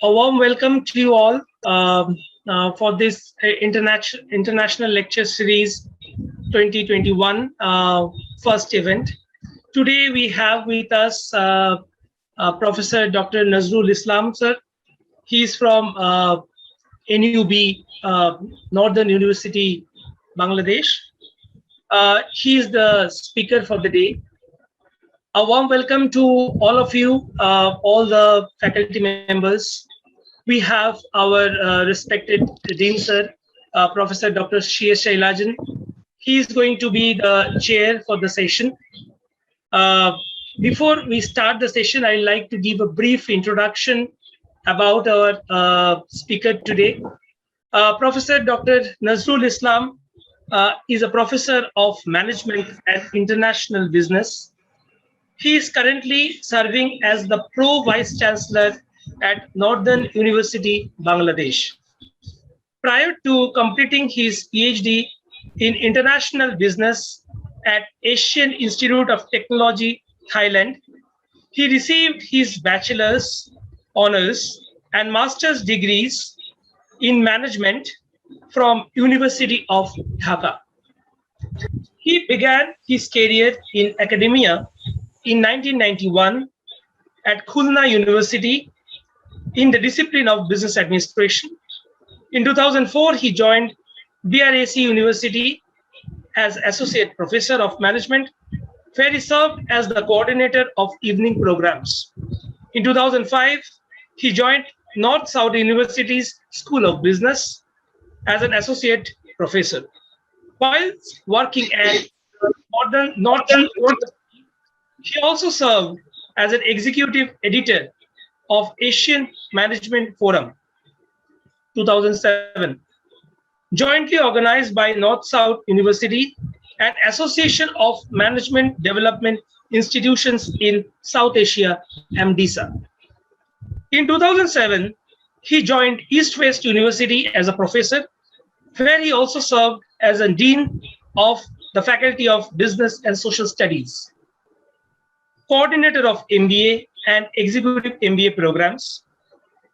A warm welcome to you all for this international lecture series 2021 first event. Today we have with us Professor Dr. Nazrul Islam, sir. He is from NUB, Northern University, Bangladesh. He is the speaker for the day. A warm welcome to all of you, all the faculty members. We have our respected Dean Sir, Professor Dr. C.S. Shailajan. He is going to be the chair for the session. Before we start the session, I'd like to give a brief introduction about our speaker today. Professor Dr. Nazrul Islam is a professor of management and international business. He is currently serving as the Pro Vice Chancellor at Northern University, Bangladesh. Prior to completing his PhD in international business at Asian Institute of Technology, Thailand, he received his bachelor's, honors, and master's degrees in management from University of Dhaka. He began his career in academia in 1991 at Khulna University in the discipline of business administration. In 2004, he joined BRAC University as Associate Professor of Management, where he served as the coordinator of evening programs. In 2005, he joined North-South University's School of Business as an Associate Professor. While working at Northern University, he also served as an Executive Editor of Asian Management Forum, 2007, jointly organized by North-South University and Association of Management Development Institutions in South Asia, AMDISA. In 2007, he joined East-West University as a professor, where he also served as a Dean of the Faculty of Business and Social Studies, coordinator of MBA and Executive MBA programs,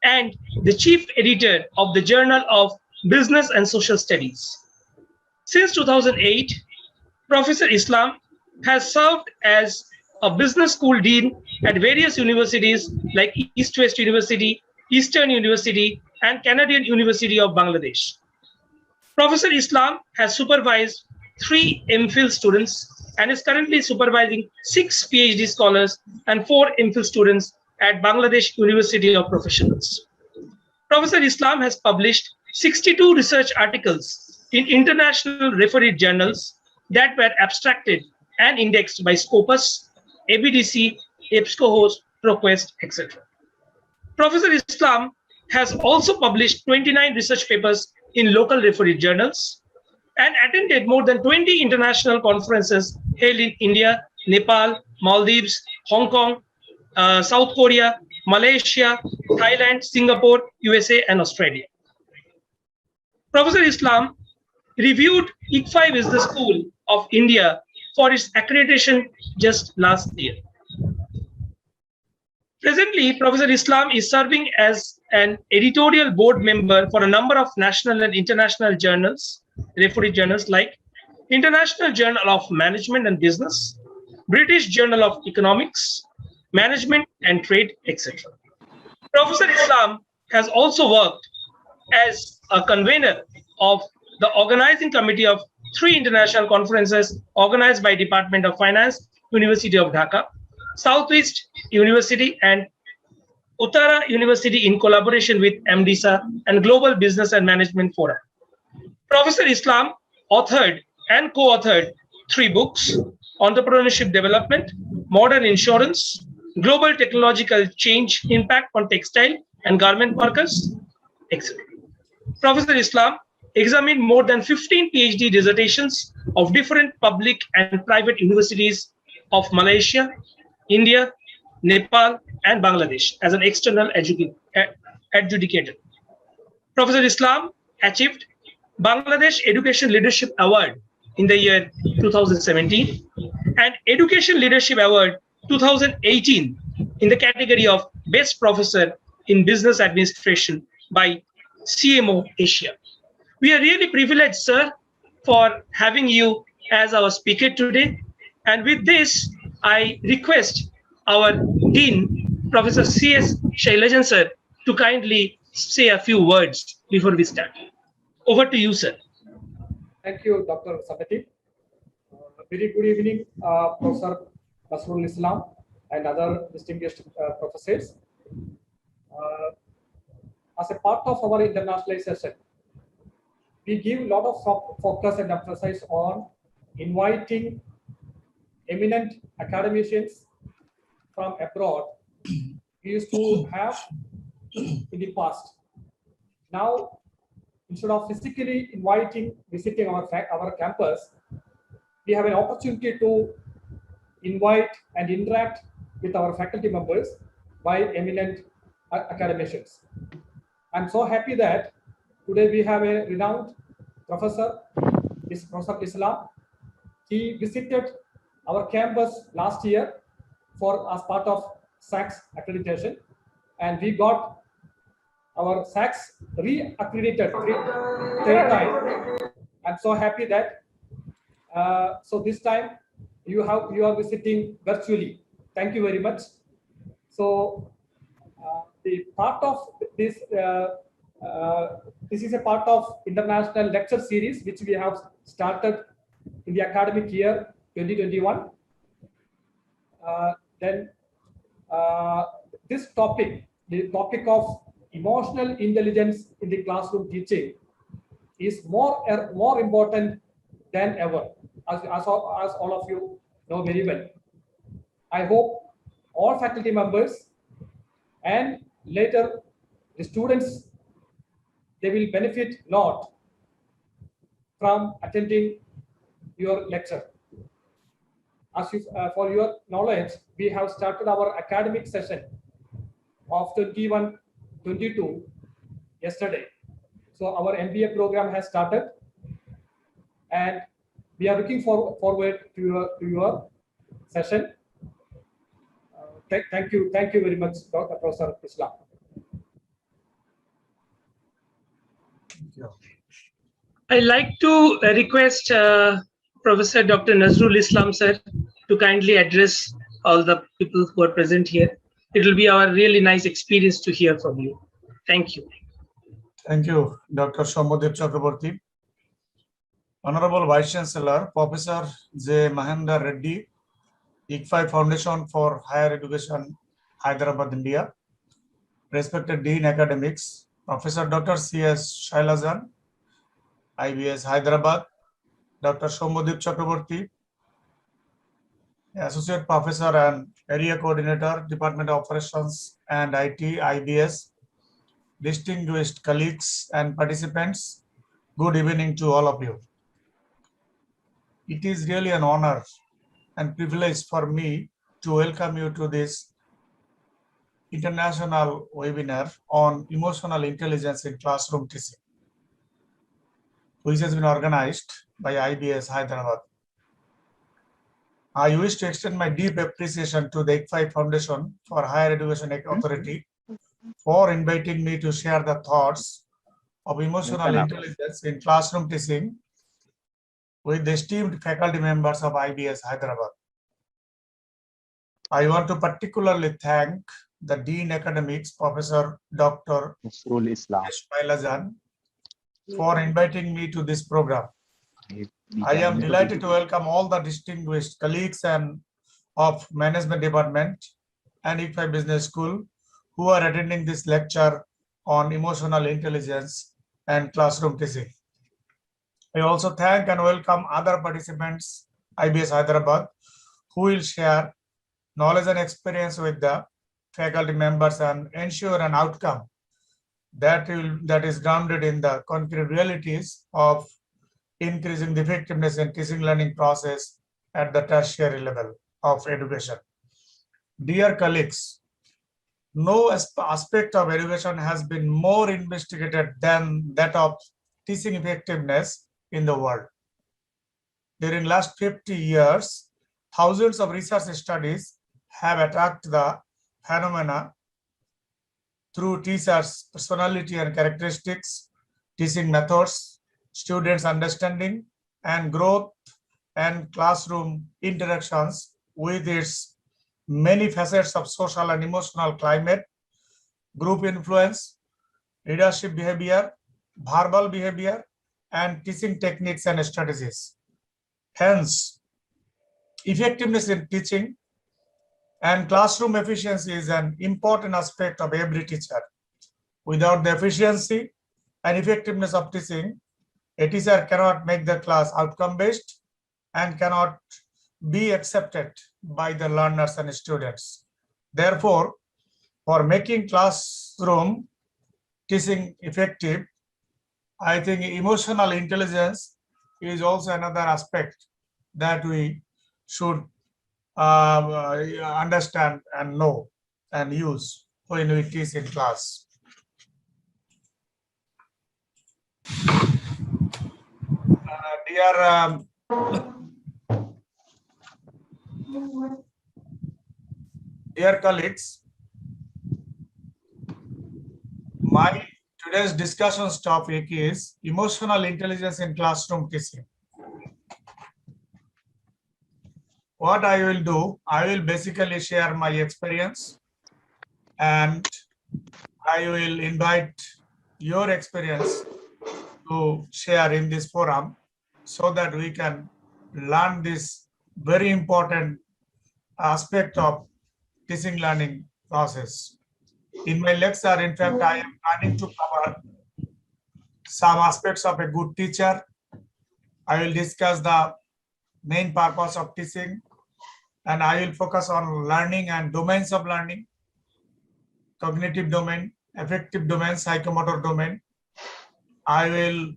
and the chief editor of the Journal of Business and Social Studies. Since 2008, Professor Islam has served as a business school dean at various universities like East-West University, Eastern University, and Canadian University of Bangladesh. Professor Islam has supervised 3 MPhil students and is currently supervising 6 PhD scholars and 4 MPhil students at Bangladesh University of Professionals. Professor Islam has published 62 research articles in international refereed journals that were abstracted and indexed by Scopus, ABDC, EBSCOhost, ProQuest, etc. Professor Islam has also published 29 research papers in local refereed journals and attended more than 20 international conferences held in India, Nepal, Maldives, Hong Kong, South Korea, Malaysia, Thailand, Singapore, USA, and Australia. Professor Islam reviewed ICFI Business School of India for its accreditation just last year. Presently, Professor Islam is serving as an editorial board member for a number of national and international journals, refereed journals like International Journal of Management and Business, British Journal of Economics, Management and Trade, etc. Professor Islam has also worked as a convener of the organizing committee of 3 international conferences organized by Department of Finance, University of Dhaka, Southeast University, and Uttara University in collaboration with AMDISA and Global Business and Management Forum. Professor Islam authored and co-authored 3 books: Entrepreneurship Development, Modern Insurance, Global Technological Change Impact on Textile and Garment Workers, etc. Professor Islam examined more than 15 PhD dissertations of different public and private universities of Malaysia, India, Nepal, and Bangladesh as an external adjudicator. Professor Islam achieved Bangladesh Education Leadership Award in the year 2017 and Education Leadership Award 2018 in the category of Best Professor in Business Administration by CMO Asia. We are really privileged, sir, for having you as our speaker today. And with this, I request our Dean, Professor C.S. Shailajan, sir, to kindly say a few words before we start. Over to you, sir. Thank you, Dr. Sabati. Very good evening, Professor Nasrul Islam and other distinguished professors. As a part of our internationalization, we give a lot of focus and emphasis on inviting eminent academicians from abroad we used to have in the past. Now, instead of physically visiting our campus, we have an opportunity to invite and interact with our faculty members by eminent academicians. I'm so happy that today we have a renowned professor, Professor Islam. He visited our campus last year as part of SACS accreditation, and we got our SACS re-accredited third time. I'm so happy that so this time you are visiting virtually. Thank you very much. So the part of this this is a part of international lecture series which we have started in the academic year 2021. Then this topic, the topic of emotional intelligence in the classroom teaching, is more important than ever, as all of you know very well. I hope all faculty members and later the students, they will benefit a lot from attending your lecture. As for your knowledge, we have started our academic session of 21-22 yesterday. So our MBA program has started, and we are looking forward to your session. Thank you very much, Dr. Professor Islam. I'd like to request Professor Dr. Nazrul Islam, sir, to kindly address all the people who are present here. It will be our really nice experience to hear from you. Thank you. Thank you, Dr. Somadip Chakraborty. Honorable Vice Chancellor, Professor J. Mahendra Reddy, ICFI Foundation for Higher Education, Hyderabad, India. Respected Dean Academics, Professor Dr. C.S. Shailajan, IBS Hyderabad, Dr. Somadip Chakraborty, Associate Professor and Area Coordinator, Department of Operations and IT, IBS, distinguished colleagues and participants, good evening to all of you. It is really an honor and privilege for me to welcome you to this international webinar on emotional intelligence in classroom teaching, which has been organized by IBS Hyderabad. I wish to extend my deep appreciation to the ICFI Foundation for Higher Education Authority for inviting me to share the thoughts of emotional intelligence in classroom teaching with the esteemed faculty members of IBS Hyderabad. I want to particularly thank the Dean Academics, Professor Dr. Nasrul Islam, Shailajan, for inviting me to this program. I am delighted to welcome all the distinguished colleagues and of Management Department and ICFI Business School who are attending this lecture on emotional intelligence and classroom teaching. I also thank and welcome other participants, IBS Hyderabad, who will share knowledge and experience with the faculty members and ensure an outcome that is grounded in the concrete realities of increasing the effectiveness in teaching learning process at the tertiary level of education. Dear colleagues, no aspect of education has been more investigated than that of teaching effectiveness in the world. During last 50 years, thousands of research studies have attacked the phenomena through teachers' personality and characteristics, teaching methods, students' understanding and growth, and classroom interactions with its many facets of social and emotional climate, group influence, leadership behavior, verbal behavior, and teaching techniques and strategies. Hence, effectiveness in teaching and classroom efficiency is an important aspect of every teacher. Without the efficiency and effectiveness of teaching, a teacher cannot make the class outcome-based and cannot be accepted by the learners and students. Therefore, for making classroom teaching effective, I think emotional intelligence is also another aspect that we should understand and know and use when we teach in class. Dear colleagues, my today's discussion topic is emotional intelligence in classroom teaching. What I will do, I will basically share my experience and I will invite your experience to share in this forum so that we can learn this very important aspect of teaching learning process. In my lecture, in fact, I am planning to cover some aspects of a good teacher. I will discuss the main purpose of teaching, and I will focus on learning and domains of learning, cognitive domain, affective domain, psychomotor domain. I will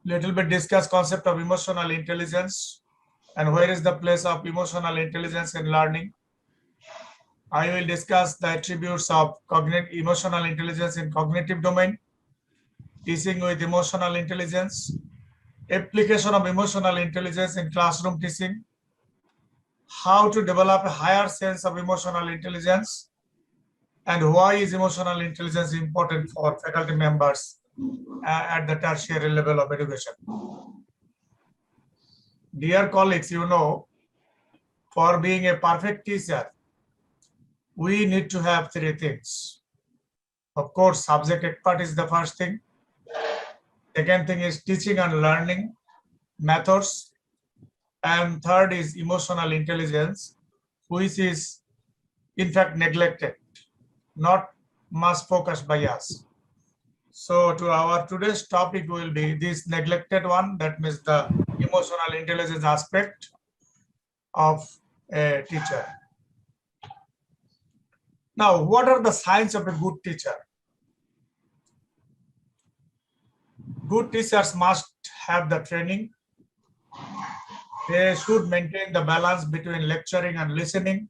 little bit discuss concept of emotional intelligence and where is the place of emotional intelligence in learning. I will discuss the attributes of emotional intelligence in cognitive domain, teaching with emotional intelligence, application of emotional intelligence in classroom teaching, how to develop a higher sense of emotional intelligence, and why is emotional intelligence important for faculty members at the tertiary level of education. Dear colleagues, you know, for being a perfect teacher, we need to have three things. Of course, subject expert is the first thing. Second thing is teaching and learning methods. And third is emotional intelligence, which is in fact neglected, not much focused by us. So to our today's topic will be this neglected one, that means the emotional intelligence aspect of a teacher. Now, what are the signs of a good teacher? Good teachers must have the training. They should maintain the balance between lecturing and listening.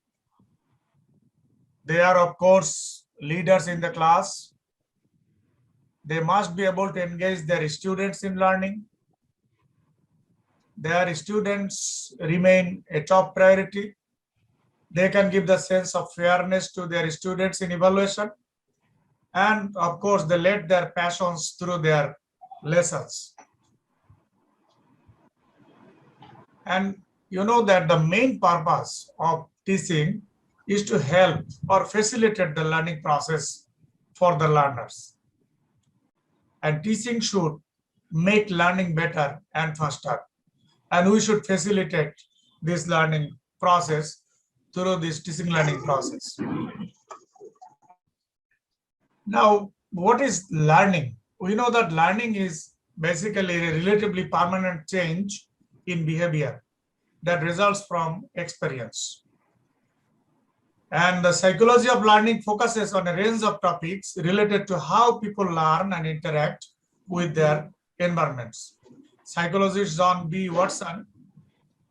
They are, of course, leaders in the class. They must be able to engage their students in learning. Their students remain a top priority. They can give the sense of fairness to their students in evaluation. And of course, they let their passions through their lessons. And you know that the main purpose of teaching is to help or facilitate the learning process for the learners. And teaching should make learning better and faster. And we should facilitate this learning process through this teaching learning process. Now, what is learning? We know that learning is basically a relatively permanent change in behavior that results from experience. And the psychology of learning focuses on a range of topics related to how people learn and interact with their environments. Psychologist John B. Watson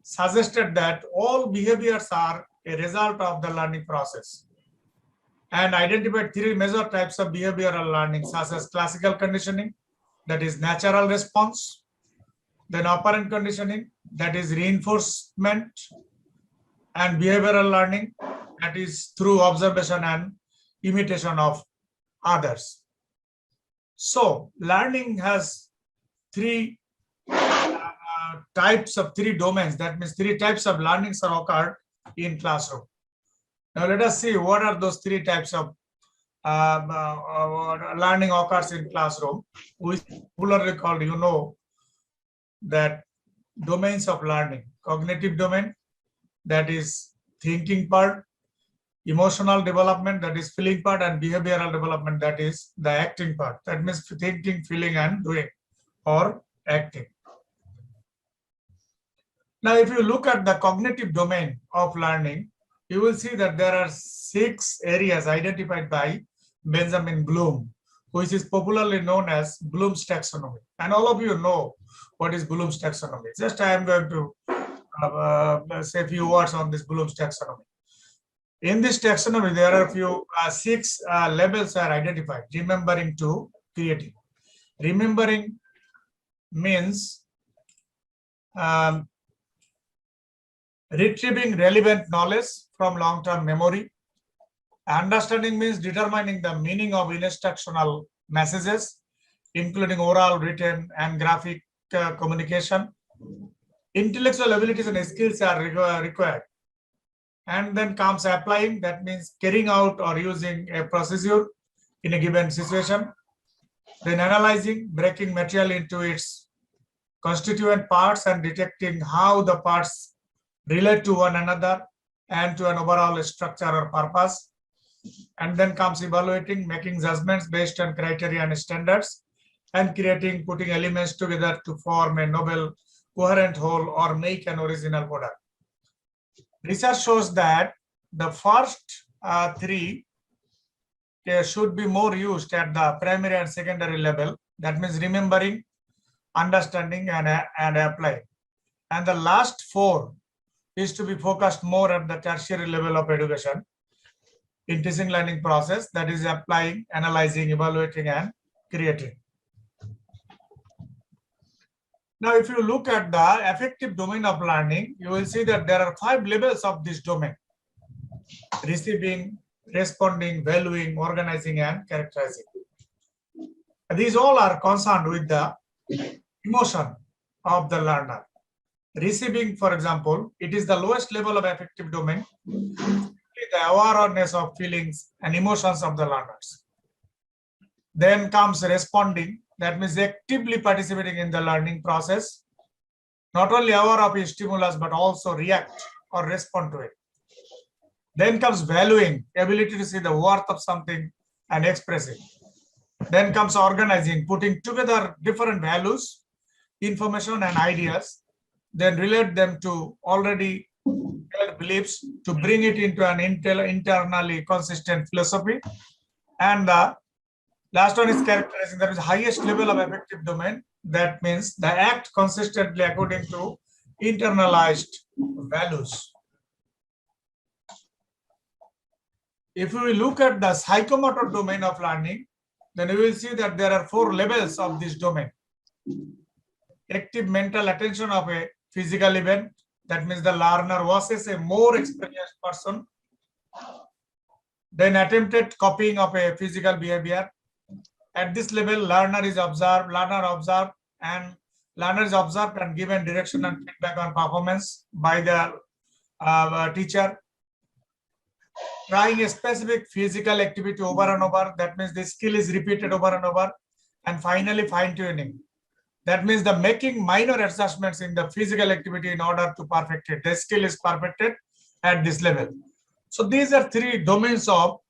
suggested that all behaviors are a result of the learning process and identified three major types of behavioral learning, such as classical conditioning, that is natural response, then operant conditioning, that is reinforcement, and behavioral learning, that is through observation and imitation of others. So learning has three three domains. That means three types of learnings are occurred in classroom. Now let us see what are those three types of learning occurs in classroom. We popularly called, you know, that domains of learning: cognitive domain, that is thinking part; emotional development, that is feeling part; and behavioral development, that is the acting part. That means thinking, feeling, and doing, or acting. Now, if you look at the cognitive domain of learning, you will see that there are 6 areas identified by Benjamin Bloom, which is popularly known as Bloom's taxonomy. And all of you know what is Bloom's taxonomy. Just I am going to say a few words on this Bloom's taxonomy. In this taxonomy, there are a few 6 levels are identified: remembering to creating. Remembering means retrieving relevant knowledge from long-term memory. Understanding means determining the meaning of instructional messages, including oral, written, and graphic communication. Intellectual abilities and skills are required. And then comes applying, that means carrying out or using a procedure in a given situation. Then analyzing, breaking material into its constituent parts and detecting how the parts relate to one another and to an overall structure or purpose. And then comes evaluating, making judgments based on criteria and standards, and creating, putting elements together to form a novel, coherent whole or make an original product. Research shows that the first 3 should be more used at the primary and secondary level. That means remembering, understanding, and applying. And the last 4 is to be focused more at the tertiary level of education in teaching learning process, that is applying, analyzing, evaluating, and creating. Now, if you look at the affective domain of learning, you will see that there are 5 levels of this domain: receiving, responding, valuing, organizing, and characterizing. These all are concerned with the emotion of the learner. Receiving, for example, it is the lowest level of affective domain, the awareness of feelings and emotions of the learners. Then comes responding, that means actively participating in the learning process, not only aware of a stimulus, but also react or respond to it. Then comes valuing, ability to see the worth of something and express it. Then comes organizing, putting together different values, information, and ideas, then relate them to already held beliefs to bring it into an internally consistent philosophy. And the last one is characterizing, that is the highest level of affective domain. That means the act consistently according to internalized values. If we look at the psychomotor domain of learning, then you will see that there are 4 levels of this domain. Active mental attention of a physical event, that means the learner versus a more experienced person. Then attempted copying of a physical behavior. At this level, learner is observed and given direction and feedback on performance by the teacher. Trying a specific physical activity over and over, that means the skill is repeated over and over. And finally, fine-tuning. That means the making minor adjustments in the physical activity in order to perfect it. The skill is perfected at this level. So these are 3 domains of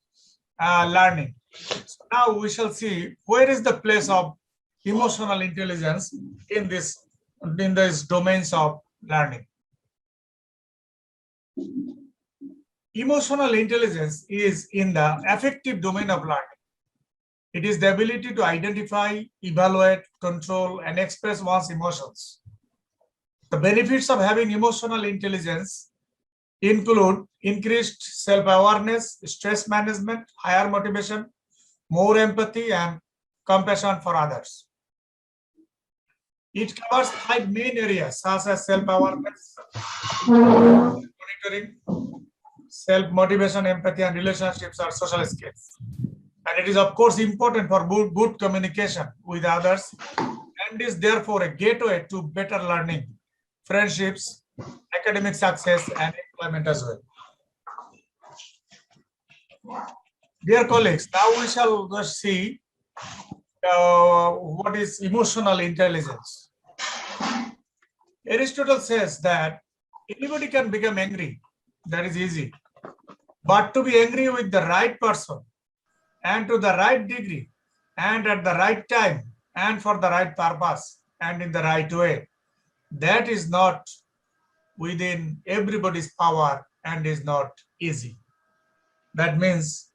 learning. So now we shall see where is the place of emotional intelligence in these domains of learning. Emotional intelligence is in the affective domain of learning. It is the ability to identify, evaluate, control, and express one's emotions. The benefits of having emotional intelligence include increased self-awareness, stress management, higher motivation, more empathy, and compassion for others. It covers 5 main areas such as self-awareness, monitoring, self-motivation, empathy, and relationships or social skills. And it is of course important for good communication with others, and is therefore a gateway to better learning, friendships, academic success, and employment as well. Dear colleagues, now we shall just see what is emotional intelligence. Aristotle says that anybody can become angry, that is easy. But to be angry with the right person, and to the right degree, and at the right time, and for the right purpose, and in the right way, that is not within everybody's power and is not easy. That means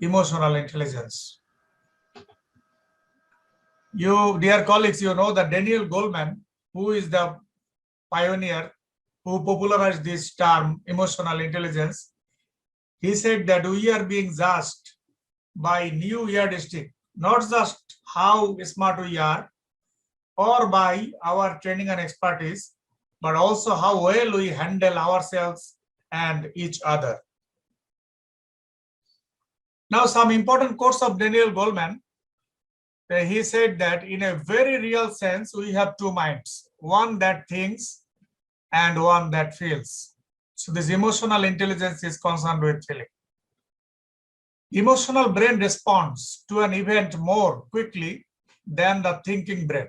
emotional intelligence. You, dear colleagues, you know that Daniel Goleman, who is the pioneer who popularized this term, emotional intelligence, he said that we are being judged by new yardstick, not just how smart we are or by our training and expertise, but also how well we handle ourselves and each other. Now, some important quotes of Daniel Goleman. He said that in a very real sense, we have two minds, one that thinks and one that feels. So this emotional intelligence is concerned with feeling. Emotional brain responds to an event more quickly than the thinking brain.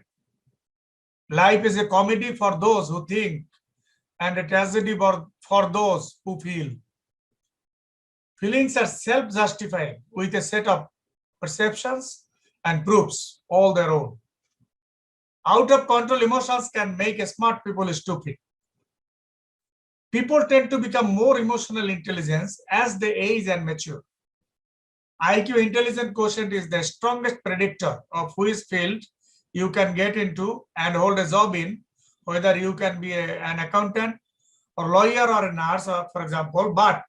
Life is a comedy for those who think and a tragedy for those who feel. Feelings are self-justifying with a set of perceptions and proofs all their own. Out of control emotions can make smart people stupid. People tend to become more emotional intelligent as they age and mature. IQ intelligence quotient is the strongest predictor of which field you can get into and hold a job in, whether you can be an accountant or lawyer or a nurse, for example. But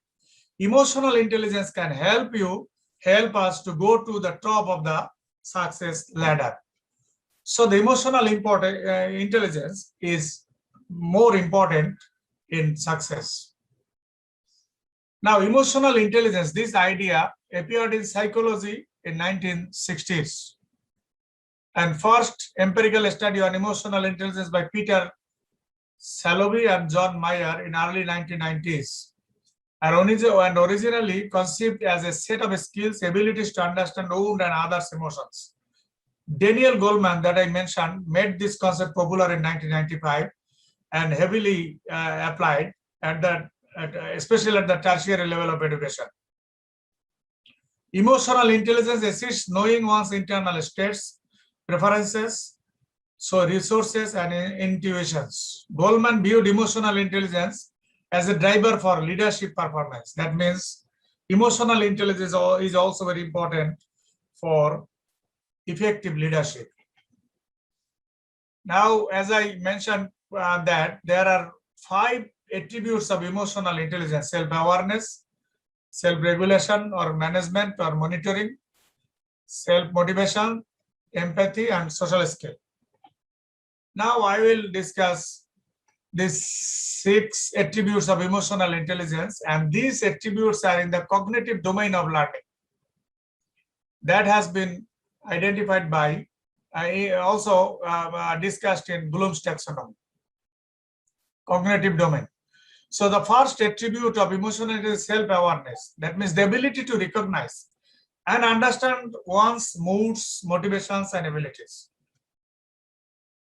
emotional intelligence can help us to go to the top of the success ladder. So the emotional intelligence is more important in success. Now, emotional intelligence, this idea appeared in psychology in 1960s. And first empirical study on emotional intelligence by Peter Salovey and John Mayer in early 1990s. And originally conceived as a set of skills, abilities to understand own and others' emotions. Daniel Goleman, that I mentioned, made this concept popular in 1995 and heavily applied especially at the tertiary level of education. Emotional intelligence assists knowing one's internal states, preferences, so resources and intuitions. Goleman viewed emotional intelligence as a driver for leadership performance. That means emotional intelligence is also very important for effective leadership. Now, as I mentioned, that there are 5 attributes of emotional intelligence: self-awareness, self-regulation or management or monitoring, self-motivation, empathy, and social skill. Now I will discuss these 6 attributes of emotional intelligence, and these attributes are in the cognitive domain of learning. That has been identified by, also discussed in Bloom's taxonomy, cognitive domain. So the first attribute of emotional intelligence is self-awareness. That means the ability to recognize and understand one's moods, motivations, and abilities.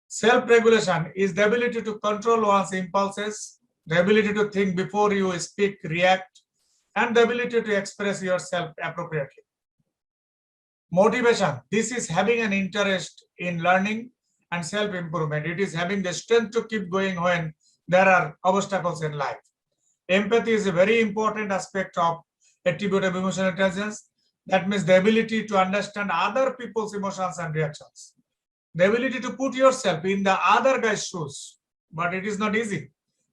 Self-regulation is the ability to control one's impulses, the ability to think before you speak, react, and the ability to express yourself appropriately. Motivation, this is having an interest in learning and self-improvement. It is having the strength to keep going when there are obstacles in life. Empathy is a very important aspect of attribute of emotional intelligence. That means the ability to understand other people's emotions and reactions. The ability to put yourself in the other guy's shoes, but it is not easy.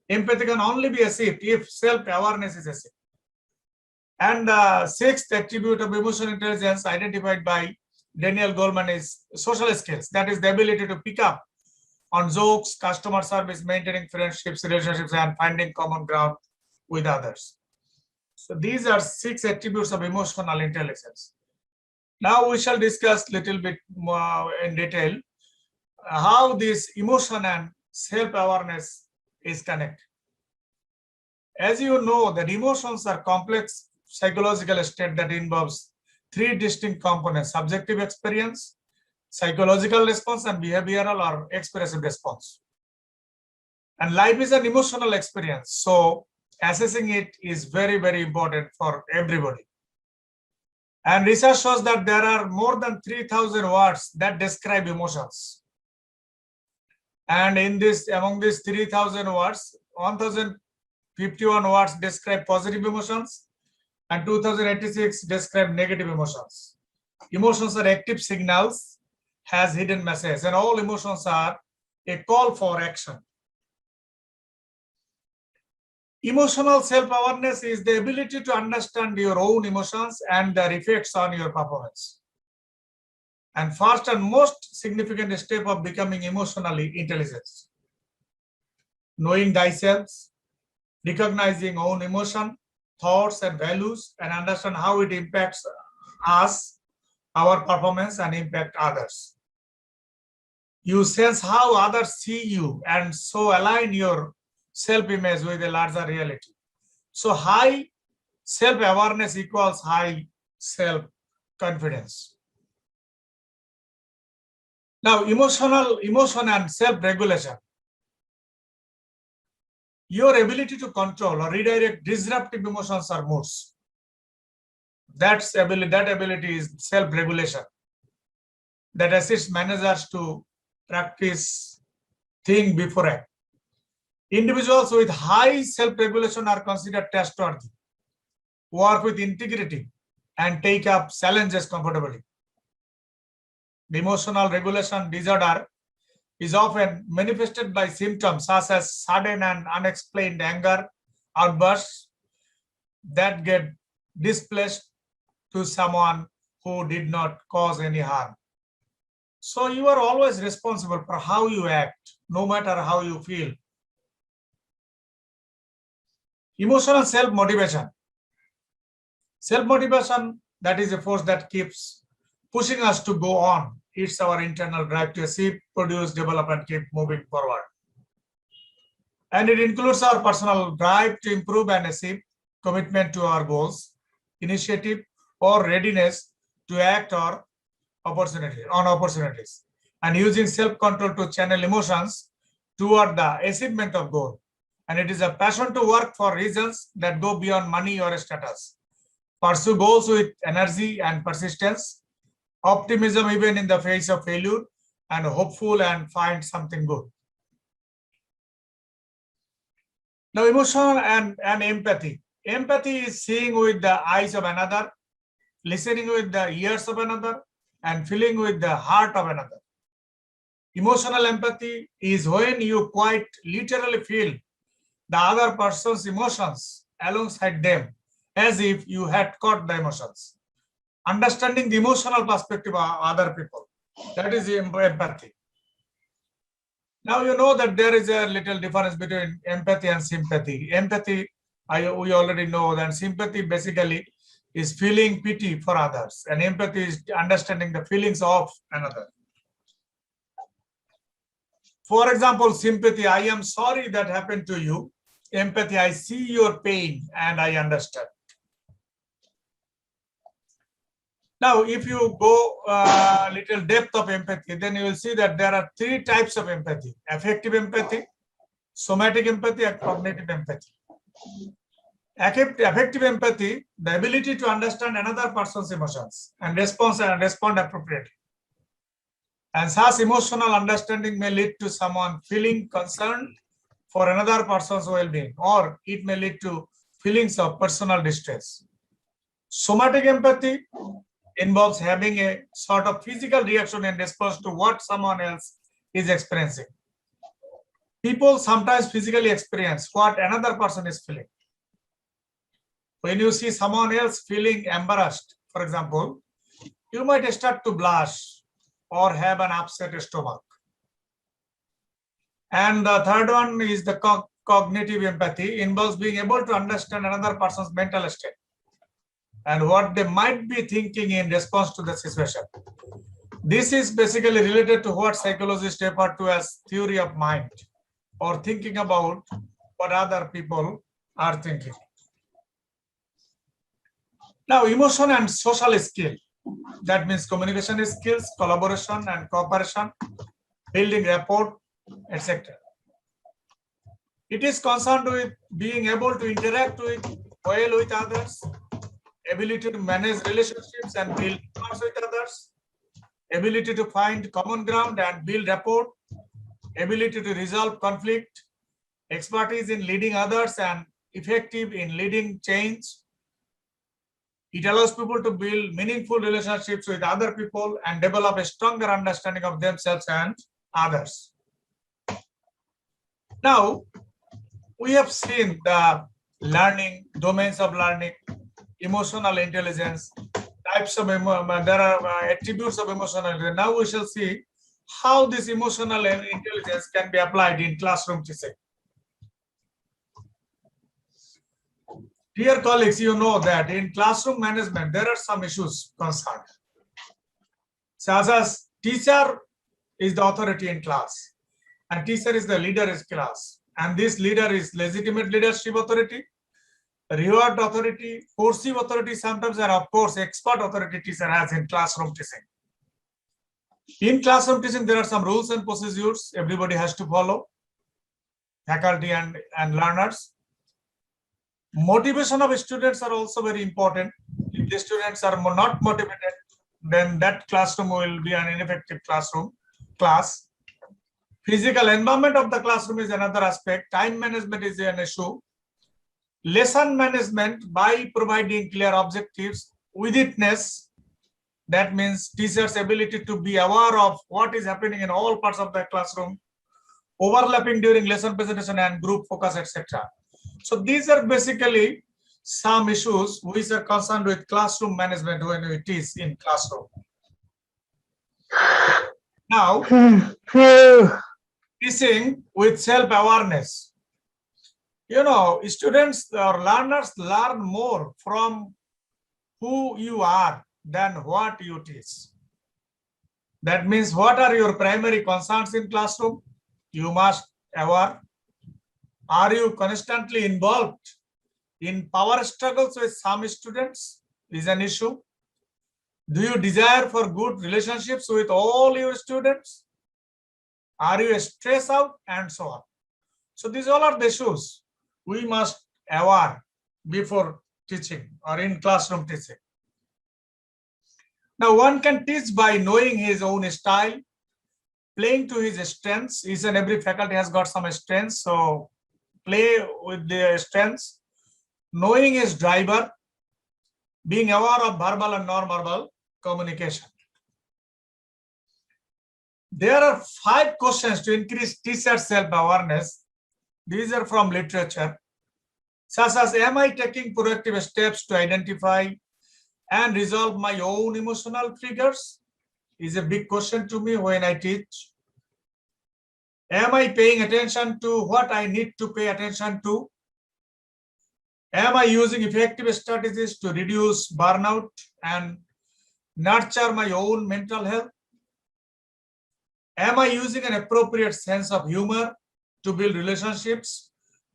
Empathy can only be achieved if self-awareness is achieved. And the 6th attribute of emotional intelligence identified by Daniel Goleman is social skills. That is the ability to pick up on jokes, customer service, maintaining friendships, relationships, and finding common ground with others. So these are 6 attributes of emotional intelligence. Now we shall discuss little bit more in detail how this emotion and self-awareness is connected. As you know, that emotions are complex psychological state that involves three distinct components: subjective experience, psychological response, and behavioral or expressive response. And life is an emotional experience, so assessing it is very, very important for everybody. And research shows that there are more than 3,000 words that describe emotions. And in this, among these 3,000 words, 1,051 words describe positive emotions and 2,086 describe negative emotions. Emotions are active signals, has hidden messages, and all emotions are a call for action. Emotional self-awareness is the ability to understand your own emotions and their effects on your performance. And first and most significant step of becoming emotionally intelligent. Knowing thyself, recognizing own emotion, thoughts and values, and understand how it impacts us, our performance, and impact others. You sense how others see you and so align your self-image with a larger reality. So high self-awareness equals high self-confidence. Now, emotion and self-regulation. Your ability to control or redirect disruptive emotions or moods. That ability is self-regulation that assists managers to practice think before act. Individuals with high self-regulation are considered trustworthy, work with integrity, and take up challenges comfortably. The emotional regulation disorder is often manifested by symptoms such as sudden and unexplained anger outbursts that get displaced to someone who did not cause any harm. So you are always responsible for how you act, no matter how you feel. Emotional self-motivation. Self-motivation, that is a force that keeps pushing us to go on. It's our internal drive to achieve, produce, develop, and keep moving forward. And it includes our personal drive to improve and achieve, commitment to our goals, initiative, or readiness to act on opportunities, and using self-control to channel emotions toward the achievement of goal. And it is a passion to work for reasons that go beyond money or status. Pursue goals with energy and persistence, optimism even in the face of failure, and hopeful and find something good. Now, emotion and empathy. Empathy is seeing with the eyes of another, listening with the ears of another, and feeling with the heart of another. Emotional empathy is when you quite literally feel the other person's emotions alongside them, as if you had caught the emotions. Understanding the emotional perspective of other people, that is empathy. Now you know that there is a little difference between empathy and sympathy. Empathy, we already know that sympathy basically is feeling pity for others, and empathy is understanding the feelings of another. For example, sympathy, I am sorry that happened to you. Empathy, I see your pain and I understand. Now, if you go a little depth of empathy, then you will see that there are three types of empathy: affective empathy, somatic empathy, and cognitive empathy. Affective empathy, the ability to understand another person's emotions and respond appropriately. And such emotional understanding may lead to someone feeling concerned for another person's well-being, or it may lead to feelings of personal distress. Somatic empathy involves having a sort of physical reaction in response to what someone else is experiencing. People sometimes physically experience what another person is feeling. When you see someone else feeling embarrassed, for example, you might start to blush or have an upset stomach. And the third one is the cognitive empathy, involves being able to understand another person's mental state. and what they might be thinking in response to the situation. This is basically related to what psychologists refer to as theory of mind, or thinking about what other people are thinking. Now, emotion and social skill. That means communication skills, collaboration and cooperation, building rapport, etc. It is concerned with being able to interact well with others, ability to manage relationships and build bonds with others, ability to find common ground and build rapport, ability to resolve conflict, expertise in leading others and effective in leading change. It allows people to build meaningful relationships with other people and develop a stronger understanding of themselves and others. Now, we have seen the learning, domains of learning, emotional intelligence, types of, there are attributes of emotional intelligence. Now we shall see how this emotional intelligence can be applied in classroom teaching. Dear colleagues, you know that in classroom management, there are some issues concerned. Such as teacher is the authority in class, and teacher is the leader in class. And this leader is legitimate leadership authority, reward authority, coercive authority sometimes, and of course, expert authority teacher has in classroom teaching. In classroom teaching, there are some rules and procedures everybody has to follow, faculty and learners. Motivation of students are also very important. If the students are not motivated, then that classroom will be an ineffective class. Physical environment of the classroom is another aspect. Time management is an issue. Lesson management by providing clear objectives, witness, that means teachers' ability to be aware of what is happening in all parts of the classroom, overlapping during lesson presentation and group focus, etc. So these are basically some issues which are concerned with classroom management when we teach in classroom. Now, teaching with self-awareness. You know, students or learners learn more from who you are than what you teach. That means, what are your primary concerns in classroom? You must aware. Are you constantly involved in power struggles with some students? Is an issue. Do you desire for good relationships with all your students? Are you stressed out? And so on. So these all are the issues we must aware before teaching or in classroom teaching. Now, one can teach by knowing his own style, playing to his strengths. Each and every faculty has got some strengths, so play with their strengths, knowing his driver, being aware of verbal and non-verbal communication. There are 5 questions to increase teacher self-awareness. These are from literature, such as, am I taking proactive steps to identify and resolve my own emotional triggers? Is a big question to me when I teach. Am I paying attention to what I need to pay attention to? Am I using effective strategies to reduce burnout and nurture my own mental health? Am I using an appropriate sense of humor to build relationships,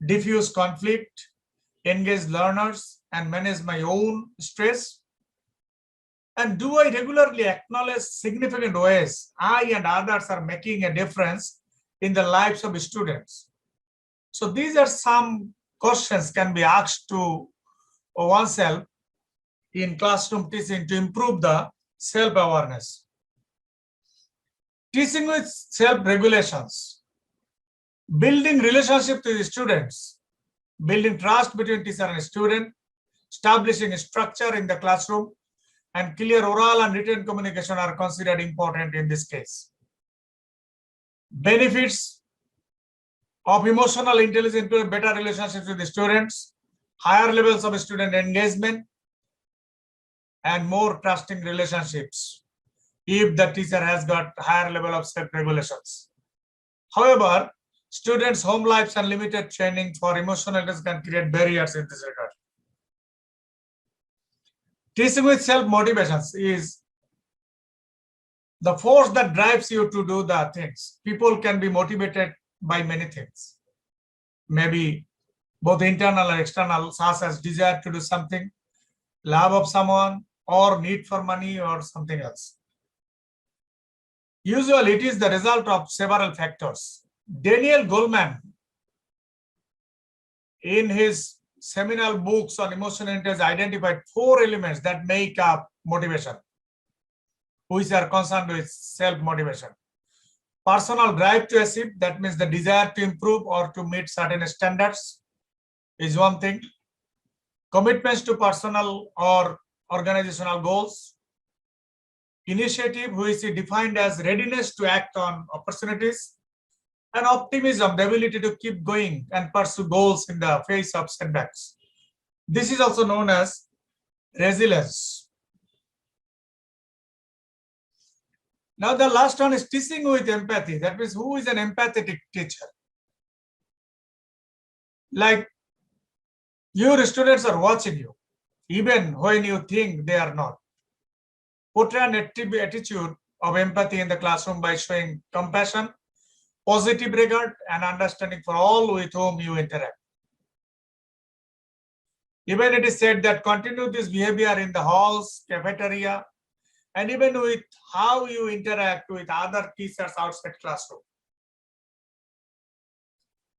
diffuse conflict, engage learners, and manage my own stress? And do I regularly acknowledge significant ways I and others are making a difference in the lives of students? So these are some questions can be asked to oneself in classroom teaching to improve the self-awareness. Teaching with self-regulations, building relationships with students, building trust between teacher and student, establishing a structure in the classroom, and clear oral and written communication are considered important in this case. Benefits of emotional intelligence include better relationships with the students, higher levels of student engagement, and more trusting relationships if the teacher has got higher level of self-regulations. However, students' home lives and limited training for emotional intelligence can create barriers in this regard. Teaching with self-motivations is the force that drives you to do the things. People can be motivated by many things, maybe both internal and external, such as desire to do something, love of someone, or need for money, or something else. Usually, it is the result of several factors. Daniel Goleman, in his seminal books on emotional intelligence, identified 4 elements that make up motivation, which are concerned with self-motivation. Personal drive to achieve, that means the desire to improve or to meet certain standards, is one thing. Commitments to personal or organizational goals. Initiative, which is defined as readiness to act on opportunities. And optimism, the ability to keep going and pursue goals in the face of setbacks. This is also known as resilience. Now the last one is teaching with empathy. That means, who is an empathetic teacher? Like, your students are watching you, even when you think they are not. Portray an attitude of empathy in the classroom by showing compassion, positive regard, and understanding for all with whom you interact. Even it is said that continue this behavior in the halls, cafeteria, and even with how you interact with other teachers outside classroom.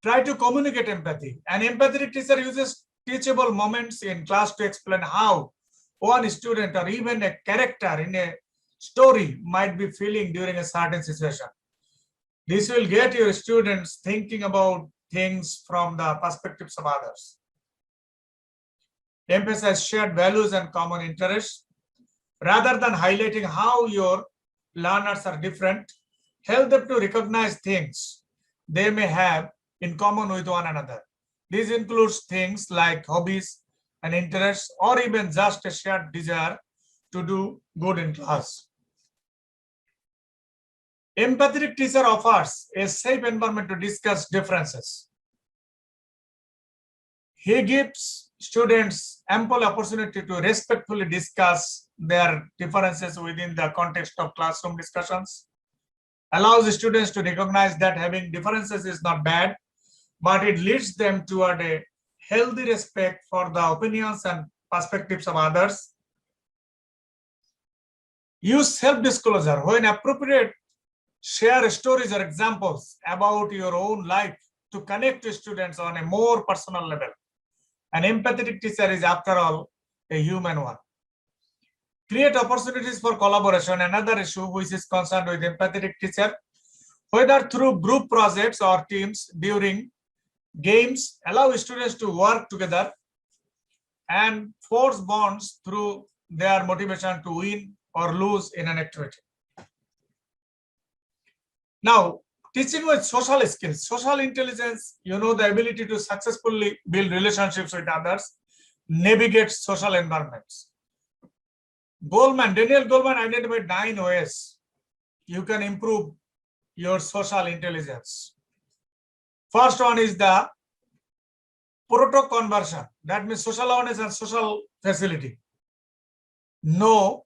Try to communicate empathy. An empathetic teacher uses teachable moments in class to explain how one student or even a character in a story might be feeling during a certain situation. This will get your students thinking about things from the perspectives of others. Emphasize shared values and common interests. Rather than highlighting how your learners are different, help them to recognize things they may have in common with one another. This includes things like hobbies and interests, or even just a shared desire to do good in class. Empathetic teacher offers a safe environment to discuss differences. He gives students ample opportunity to respectfully discuss their differences within the context of classroom discussions, allows students to recognize that having differences is not bad, but it leads them toward a healthy respect for the opinions and perspectives of others. Use self-disclosure. When appropriate, share stories or examples about your own life to connect to students on a more personal level. An empathetic teacher is, after all, a human one. Create opportunities for collaboration. Another issue which is concerned with empathetic teacher, whether through group projects or teams during games, allow students to work together and force bonds through their motivation to win or lose in an activity. Now, teaching with social skills, social intelligence, the ability to successfully build relationships with others, navigate social environments. Daniel Goleman identified 9 ways you can improve your social intelligence. First one is the proto-conversion. That means social awareness and social facility. Know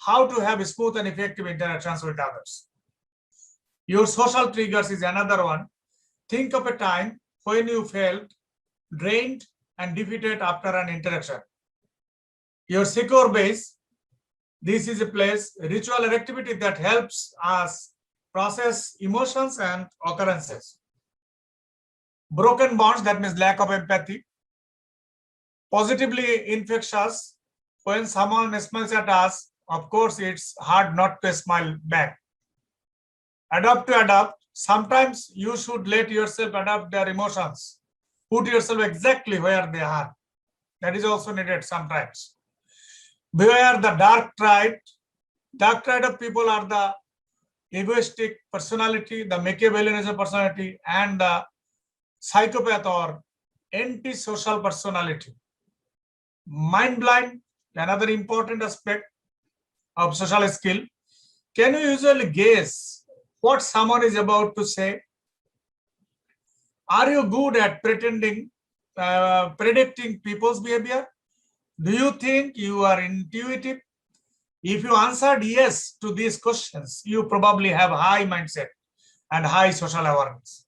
how to have smooth and effective interactions with others. Your social triggers is another one. Think of a time when you felt drained and defeated after an interaction. Your secure base, this is a place, ritual or activity that helps us process emotions and occurrences. Broken bonds, that means lack of empathy. Positively infectious, when someone smiles at us, of course, it's hard not to smile back. Adapt to adapt. Sometimes you should let yourself adapt their emotions. Put yourself exactly where they are. That is also needed sometimes. Beware the dark triad. Dark triad of people are the egoistic personality, the Machiavellianism personality, and the psychopath or antisocial personality. Mind blind, another important aspect of social skill. Can you usually guess what someone is about to say? Are you good at predicting people's behavior? Do you think you are intuitive? If you answered yes to these questions, you probably have high mindset and high social awareness.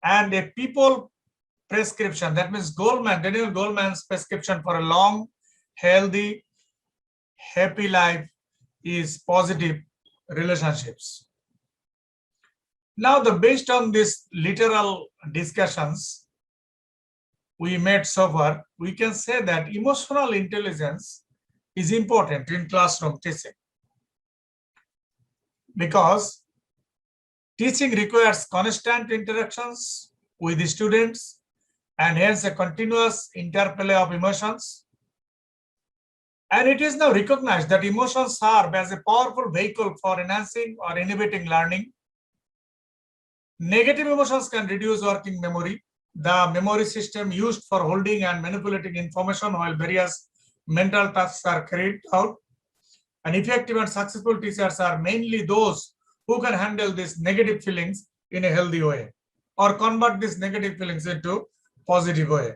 And a people prescription, that means Daniel Goleman's prescription for a long, healthy, happy life is positive relationships. Now, based on these literal discussions we made so far, we can say that emotional intelligence is important in classroom teaching, because teaching requires constant interactions with the students and hence a continuous interplay of emotions. And it is now recognized that emotions serve as a powerful vehicle for enhancing or inhibiting learning. Negative emotions can reduce working memory, the memory system used for holding and manipulating information, while various mental tasks are carried out. And effective and successful teachers are mainly those who can handle these negative feelings in a healthy way, or convert these negative feelings into positive way.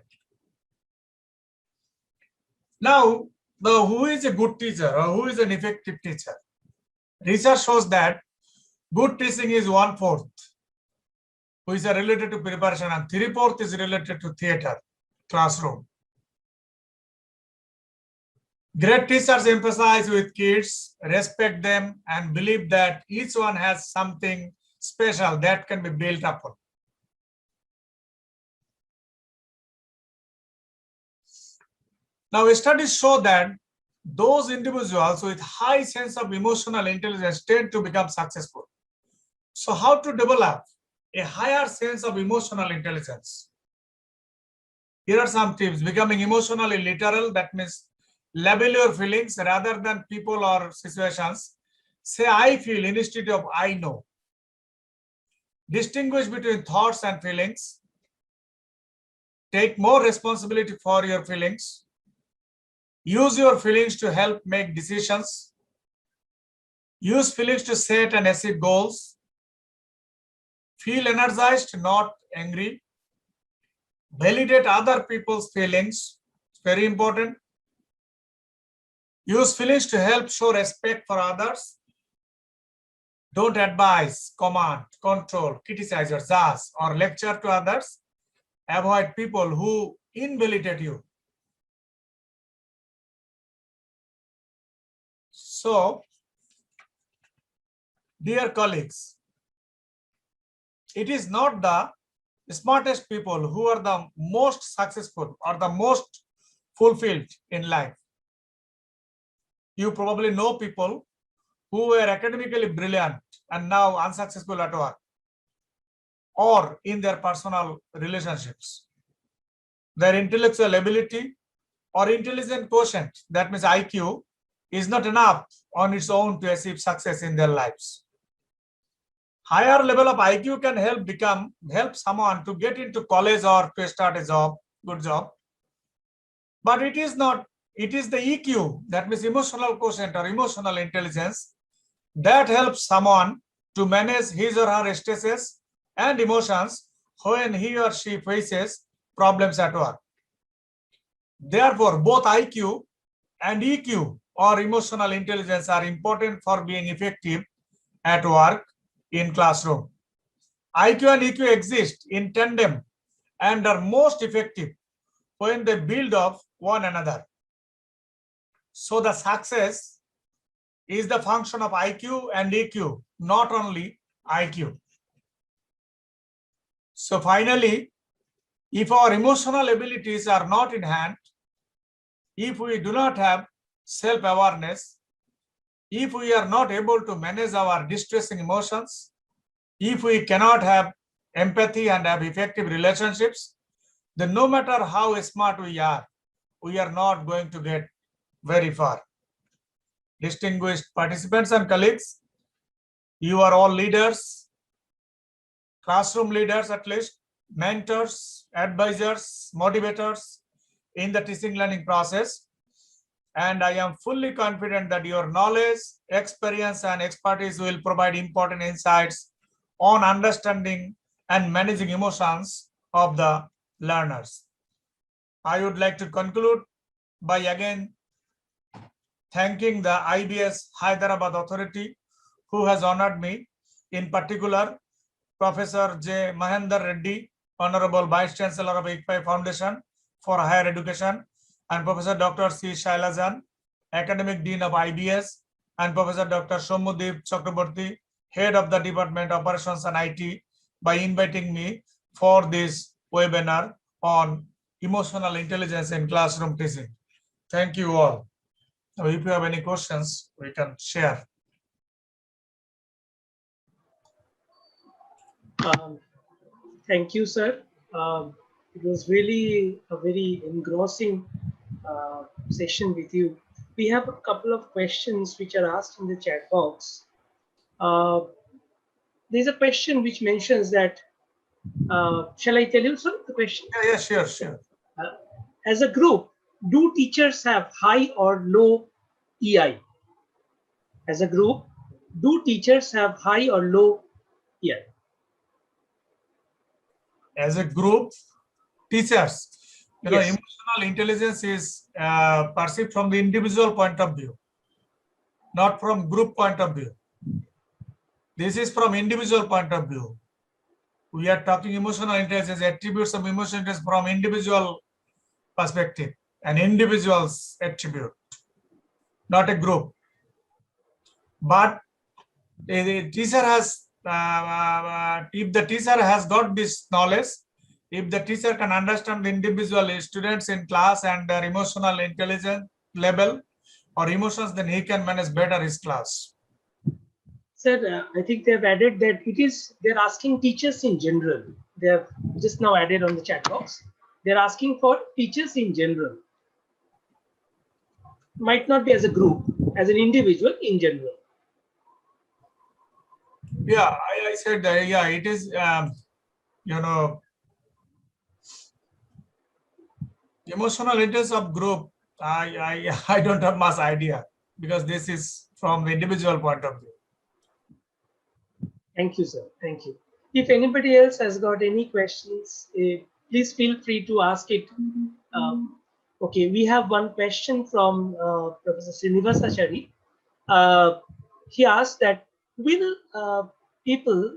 Now, who is a good teacher or who is an effective teacher? Research shows that good teaching is 1/4, which is related to preparation, and 3/4 is related to theater, classroom. Great teachers emphasize with kids, respect them, and believe that each one has something special that can be built upon. Now, studies show that those individuals with high sense of emotional intelligence tend to become successful. So how to develop a higher sense of emotional intelligence? Here are some tips. Becoming emotionally literal, that means label your feelings rather than people or situations. Say I feel instead of I know. Distinguish between thoughts and feelings. Take more responsibility for your feelings. Use your feelings to help make decisions. Use feelings to set and achieve goals. Feel energized, not angry. Validate other people's feelings. It's very important. Use feelings to help show respect for others. Don't advise, command, control, criticize, or judge, or lecture to others. Avoid people who invalidate you. So, dear colleagues, it is not the smartest people who are the most successful or the most fulfilled in life. You probably know people who were academically brilliant and now unsuccessful at work or in their personal relationships. Their intellectual ability or intelligent quotient, that means IQ, is not enough on its own to achieve success in their lives. Higher level of IQ can help someone to get into college or to start a job, good job. But it is not, it is the EQ, that means emotional quotient or emotional intelligence, that helps someone to manage his or her stresses and emotions when he or she faces problems at work. Therefore, both IQ and EQ or emotional intelligence are important for being effective at work in classroom. IQ and EQ exist in tandem and are most effective when they build off one another. So the success is the function of IQ and EQ, not only IQ. So finally, if our emotional abilities are not in hand, if we do not have self-awareness, if we are not able to manage our distressing emotions, if we cannot have empathy and have effective relationships, then no matter how smart we are not going to get very far. Distinguished participants and colleagues, you are all leaders, classroom leaders at least, mentors, advisors, motivators in the teaching learning process. And I am fully confident that your knowledge, experience, and expertise will provide important insights on understanding and managing emotions of the learners. I would like to conclude by again thanking the IBS Hyderabad Authority who has honored me, in particular Professor J. Mahendra Reddy, Honorable Vice Chancellor of ICFI Foundation for Higher Education, and Professor Dr. C. Shailajan, Academic Dean of IBS, and Professor Dr. Somudeep Chakraborty, Head of the Department of Operations and IT, by inviting me for this webinar on emotional intelligence in classroom teaching. Thank you all. Now, if you have any questions, we can share. Thank you, sir. It was really a very engrossing session with you. We have a couple of questions which are asked in the chat box. There's a question which mentions that, shall I tell you, sir, the question? Yeah, sure. As a group, do teachers have high or low EI? As a group, do teachers have high or low EI? As a group, teachers, you know, Yes. emotional intelligence is perceived from the individual point of view, not from group point of view. This is from individual point of view. We are talking emotional intelligence, attributes of emotional intelligence from individual perspective, an individual's attribute, not a group. But the teacher has, if the teacher has got this knowledge, if the teacher can understand the individual students in class and their emotional intelligence level or emotions, then he can manage better his class. Sir, I think they've added that they're asking teachers in general. They have just now added on the chat box. They're asking for teachers in general. Might not be as a group, as an individual in general. Yeah, I said, yeah, it is, you know, emotional intelligence of group. I don't have much idea because this is from the individual point of view. Thank you, sir. Thank you. If anybody else has got any questions, please feel free to ask it. Okay, we have one question from Professor Srinivasachari. He asked that, will people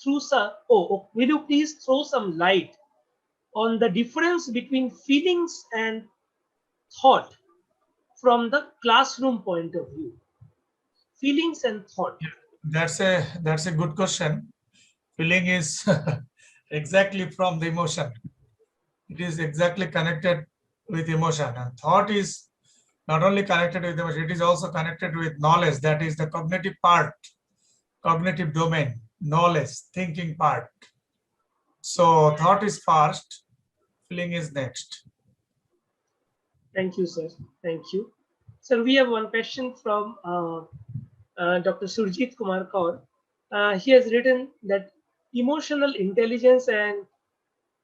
through some, will you please throw some light on the difference between feelings and thought from the classroom point of view? Feelings and thought. That's a good question. Feeling is exactly from the emotion. It is exactly connected with emotion, and thought is not only connected with emotion, it is also connected with knowledge. That is the cognitive part, cognitive domain, knowledge, thinking part. So thought is first, feeling is next. Thank you, sir. Thank you. Sir, we have one question from Dr. Surjit Kumar Kaur. He has written that emotional intelligence and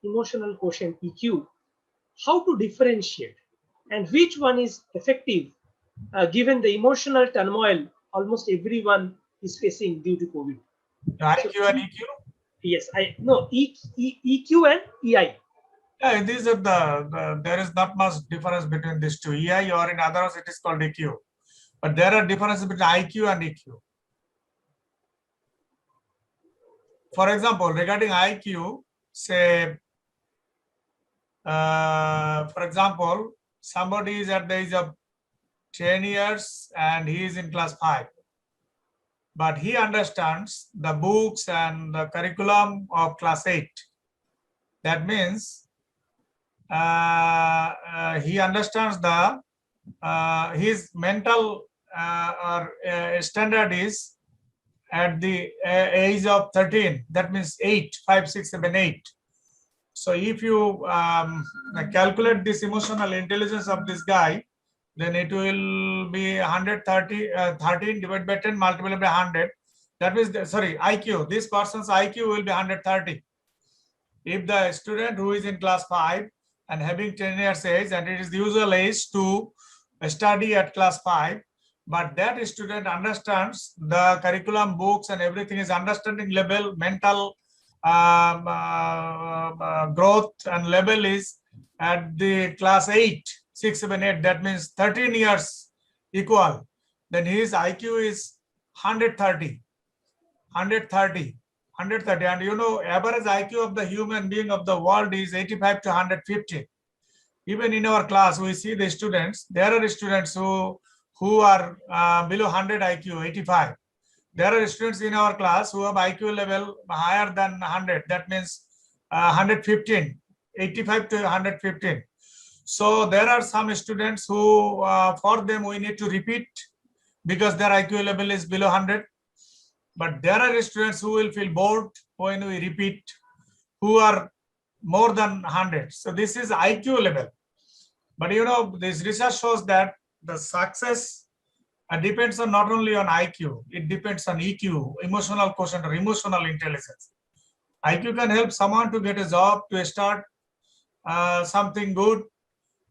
emotional quotient, EQ, how to differentiate and which one is effective given the emotional turmoil almost everyone is facing due to COVID. IQ and EQ? Yes, EQ and EI. Yeah, these are there is not much difference between these two. EI, or in other words, it is called EQ. But there are differences between IQ and EQ. For example, regarding IQ, say, for example, somebody is at the age of 10 years and he is in class 5. But he understands the books and the curriculum of class 8. That means he understands his mental standard is at the age of 13. That means 8, 5, 6, 7, 8. So if you calculate this emotional intelligence of this guy, then it will be 130, 13 divided by 10 multiplied by 100. That means, IQ. This person's IQ will be 130. If the student who is in class 5 and having 10 years age, and it is the usual age to study at class 5, but that student understands the curriculum, books, and everything is understanding level, mental growth and level is at the class 8. 6, 7, 8, that means 13 years equal, then his IQ is 130, 130, 130. And you know, average IQ of the human being of the world is 85 to 150. Even in our class, we see the students, there are students who are below 100 IQ, 85. There are students in our class who have IQ level higher than 100. That means 115, 85 to 115. So there are some students who, for them, we need to repeat because their IQ level is below 100. But there are students who will feel bored when we repeat, who are more than 100. So this is IQ level. But you know, this research shows that the success depends on not only on IQ, it depends on EQ, emotional quotient or emotional intelligence. IQ can help someone to get a job, to start something good,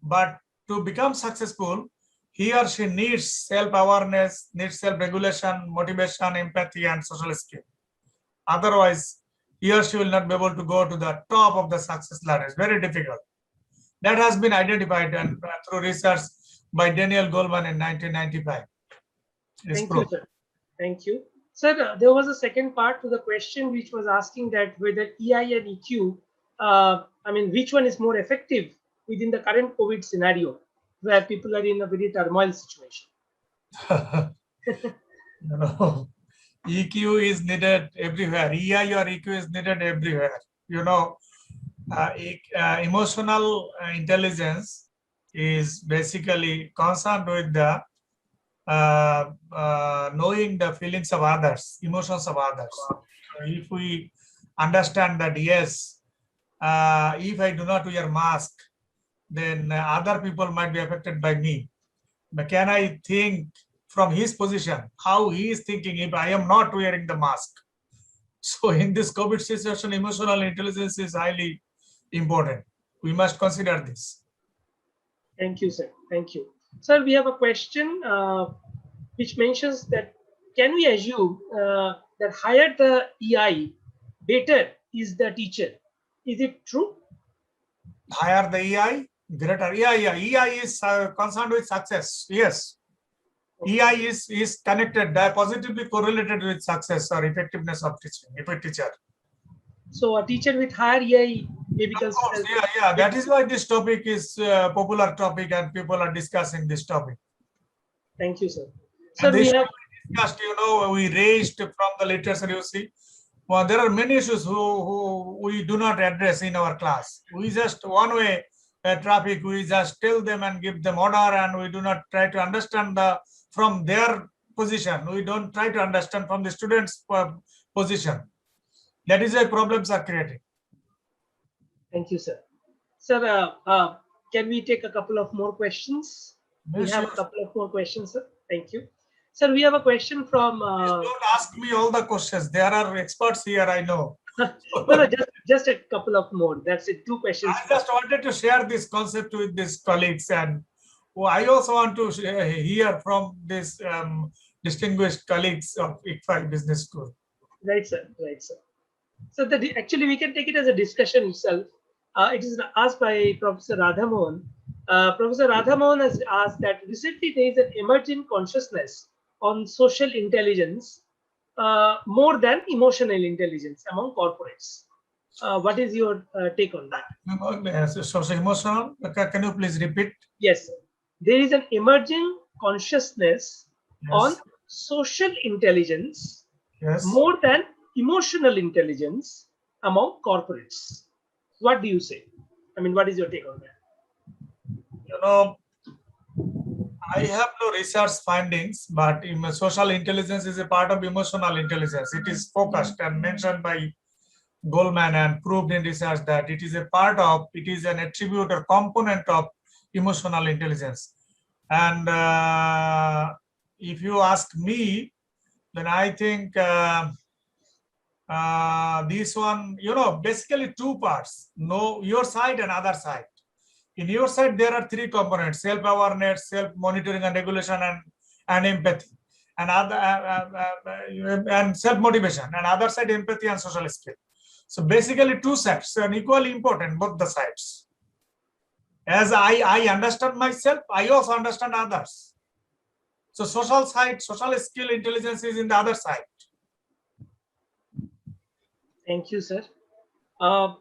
but to become successful, he or she needs self-awareness, needs self-regulation, motivation, empathy, and social skill. Otherwise, he or she will not be able to go to the top of the success ladder. It's very difficult. That has been identified and through research by Daniel Goleman in 1995. Thank you, sir. Thank you. Sir, there was a second part to the question which was asking that whether EI and EQ, I mean, which one is more effective within the current COVID scenario where people are in a very turmoil situation? You know, EQ is needed everywhere. EI or EQ is needed everywhere. You know, emotional intelligence is basically concerned with the knowing the feelings of others, emotions of others. So if we understand that, yes, if I do not wear mask, then other people might be affected by me. But can I think from his position, how he is thinking if I am not wearing the mask? So in this COVID situation, emotional intelligence is highly important. We must consider this. Thank you, sir. Thank you. Sir, we have a question which mentions that can we assume that higher the EI, better is the teacher? Is it true? Higher the EI, greater. Yeah. EI is concerned with success. Yes. Okay. EI is connected, positively correlated with success or effectiveness of teaching, if a teacher. So a teacher with higher EI may be considered. Yeah. That is why this topic is a popular topic and people are discussing this topic. Thank you, sir. So we have discussed, you know, we raised from the literature, you see. Well, there are many issues who we do not address in our class. We just one-way traffic, we just tell them and give them order, and we do not try to understand from their position. We don't try to understand from the students' position. That is why problems are created. Thank you, sir. Sir, can we take a couple of more questions? Yes, we have a couple of more questions, sir. Thank you. Sir, we have a question from... don't ask me all the questions. There are experts here, I know. No, just a couple of more. That's it. 2 questions. I just wanted to share this concept with these colleagues, and I also want to hear from these distinguished colleagues of ICFI Business School. Right, sir. Right, sir. So actually, we can take it as a discussion itself. It is asked by Professor Radhamohan. Professor Radhamohan has asked that recently there is an emerging consciousness on social intelligence more than emotional intelligence among corporates. What is your take on that? Social emotional, can you please repeat? Yes, sir. There is an emerging consciousness on social intelligence more than emotional intelligence among corporates. What do you say? I mean, what is your take on that? You know, I have no research findings, but social intelligence is a part of emotional intelligence. It is focused and mentioned by Goleman and proved in research that it is a part of, it is an attribute or component of emotional intelligence. And if you ask me, then I think this one, you know, basically 2 parts, know your side and other side. In your side, there are 3 components: self-awareness, self-monitoring and regulation, and empathy, and other and self-motivation. And other side, empathy and social skill. So basically 2 sides, and equally important, both the sides. As I understand myself, I also understand others. So social side, social skill intelligence is in the other side. Thank you, sir.